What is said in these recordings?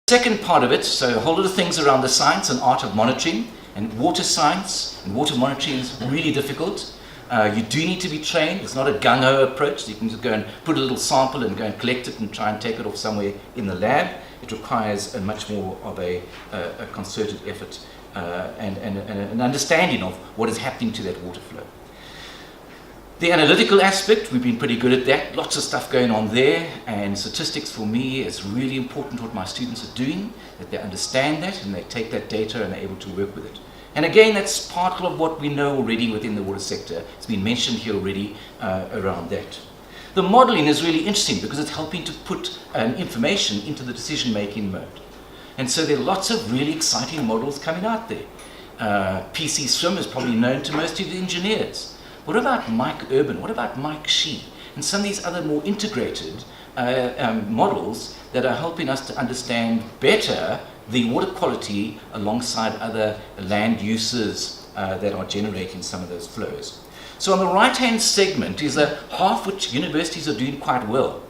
Second part of it, so a whole lot of things around the science and art of monitoring, and water science and water monitoring is really difficult. You do need to be trained. It's not a gung-ho approach. You can just go and put a little sample and go and collect it and try and take it off somewhere in the lab. It requires a much more of a concerted effort and an understanding of what is happening to that water flow. The analytical aspect, we've been pretty good at that. Lots of stuff going on there, and statistics for me is really important what my students are doing, that they understand that and they take that data and are able to work with it. And again, that's part of what we know already within the water sector. It's been mentioned here already around that. The modeling is really interesting because it's helping to put information into the decision-making mode. And so there are lots of really exciting models coming out there. PC Swim is probably known to most of the engineers. What about Mike Urban? What about Mike Shee? And some of these other more integrated models that are helping us to understand better the water quality alongside other land uses that are generating some of those flows. So on the right-hand segment is a half which universities are doing quite well.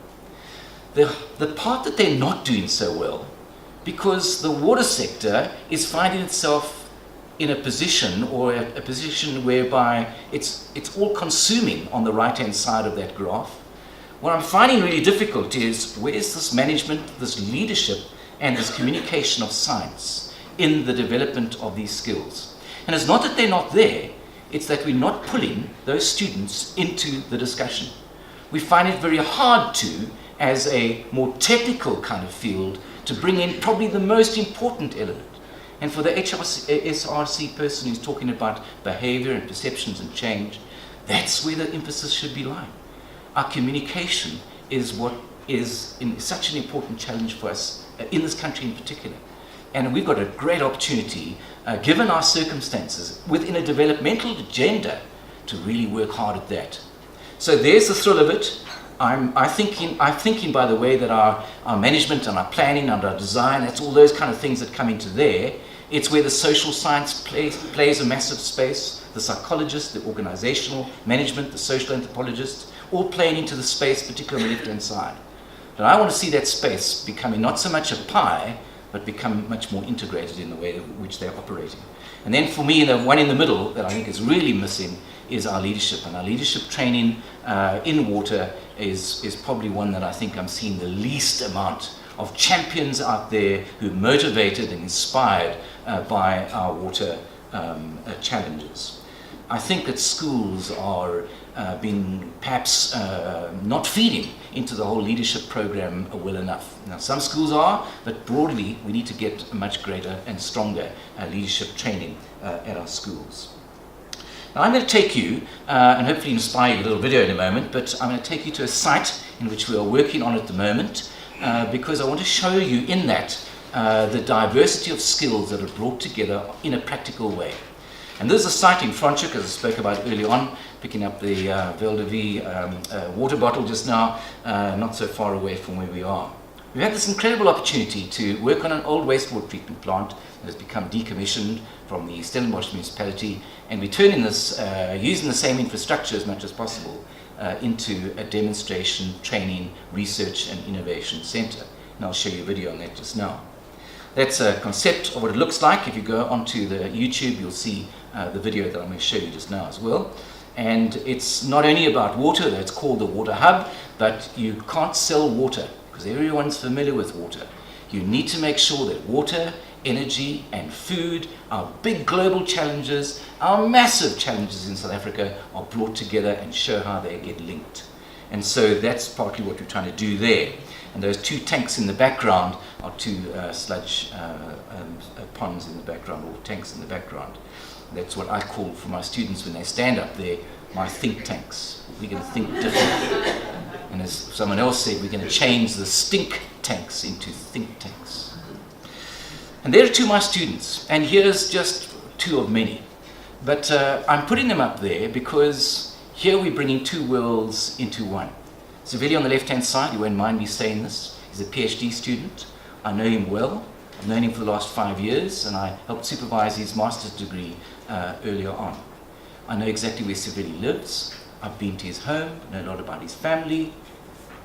The part that they're not doing so well, because the water sector is finding itself in a position whereby it's all consuming on the right-hand side of that graph. What I'm finding really difficult is where's this management, this leadership, and this communication of science in the development of these skills. And it's not that they're not there, it's that we're not pulling those students into the discussion. We find it very hard to, as a more technical kind of field, to bring in probably the most important element. And for the SRC person who's talking about behavior and perceptions and change, that's where the emphasis should be lying. Our communication is what is such an important challenge for us in this country in particular. And we've got a great opportunity, given our circumstances, within a developmental agenda, to really work hard at that. So there's the thrill of it. I'm thinking, by the way, that our management and our planning and our design, that's all those kind of things that come into there. It's where the social science plays a massive space, the psychologist, the organizational management, the social anthropologist, all playing into the space, particularly on the left-hand side. And I want to see that space becoming not so much a pie, but become much more integrated in the way in which they're operating. And then for me, the one in the middle that I think is really missing is our leadership. And our leadership training in water is probably one that I think I'm seeing the least amount of champions out there who are motivated and inspired by our water challenges. I think that schools are being perhaps not feeding into the whole leadership program well enough. Now some schools are, but broadly we need to get a much greater and stronger leadership training at our schools. Now I'm going to take you, and hopefully inspire you, a little video in a moment, but I'm going to take you to a site in which we are working on at the moment, because I want to show you in that the diversity of skills that are brought together in a practical way. And this is a site in Franschhoek, as I spoke about early on, picking up the Vel de Vie water bottle just now, not so far away from where we are. We've had this incredible opportunity to work on an old wastewater treatment plant that has become decommissioned from the Stellenbosch municipality, and we're turning this, using the same infrastructure as much as possible, into a demonstration, training, research and innovation centre. And I'll show you a video on that just now. That's a concept of what it looks like. If you go onto the YouTube, you'll see the video that I'm going to show you just now as well. And it's not only about water, though it's called the Water Hub, but you can't sell water because everyone's familiar with water. You need to make sure that water, energy and food, our big global challenges, our massive challenges in South Africa, are brought together and show how they get linked. And so that's partly what we're trying to do there. And those two tanks in the background are two sludge ponds in the background, or tanks in the background. That's what I call for my students when they stand up there, my think tanks. We're going to think differently. And as someone else said, we're going to change the stink tanks into think tanks. And there are two of my students, and here's just two of many. But I'm putting them up there because here we're bringing two worlds into one. Seville on the left-hand side, you won't mind me saying this, he's a PhD student. I know him well. I've known him for the last 5 years, and I helped supervise his master's degree earlier on. I know exactly where Seville lives. I've been to his home, know a lot about his family.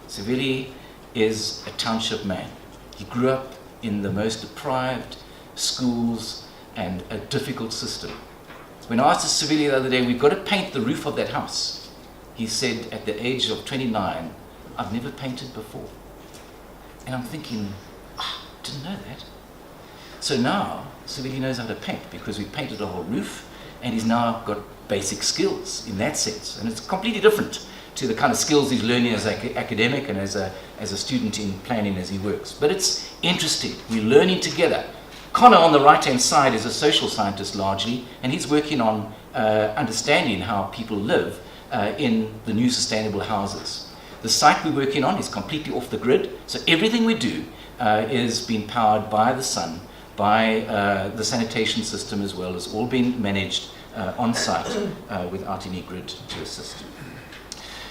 Seville is a township man. He grew up in the most deprived schools and a difficult system. When I asked a civilian the other day, we've got to paint the roof of that house. He said at the age of 29, I've never painted before. And I'm thinking, didn't know that. So now, Civili knows how to paint because we painted a whole roof, and he's now got basic skills in that sense. And it's completely different to the kind of skills he's learning as an academic and as a student in planning as he works. But it's interesting. We're learning together. Connor on the right-hand side is a social scientist largely, and he's working on understanding how people live in the new sustainable houses. The site we're working on is completely off the grid, so everything we do is being powered by the sun, by the sanitation system as well, as all being managed on site without any grid to assist.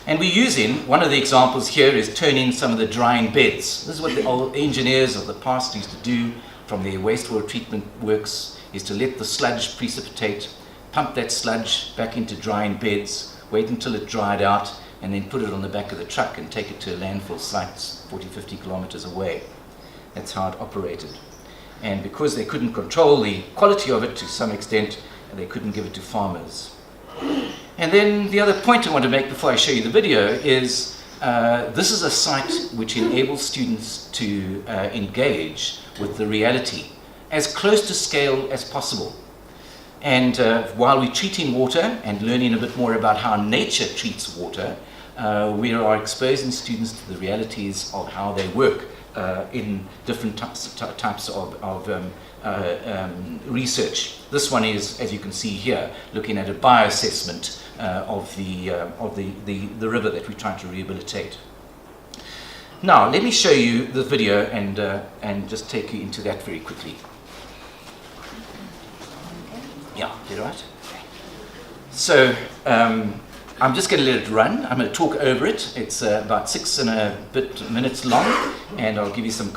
And we're using, one of the examples here is turning some of the drying beds. This is what the old engineers of the past used to do from their wastewater treatment works, is to let the sludge precipitate, pump that sludge back into drying beds, wait until it dried out, and then put it on the back of the truck and take it to a landfill site 40, 50 kilometers away. That's how it operated. And because they couldn't control the quality of it to some extent, they couldn't give it to farmers. And then the other point I want to make before I show you the video is this is a site which enables students to engage with the reality as close to scale as possible. And while we're treating water and learning a bit more about how nature treats water, we are exposing students to the realities of how they work in different types of research. This one is, as you can see here, looking at a bioassessment of the river that we're trying to rehabilitate. Now, let me show you the video and just take you into that very quickly. Yeah, did I right? So, I'm just going to let it run. I'm going to talk over it. It's about 6 and a bit minutes long, and I'll give you some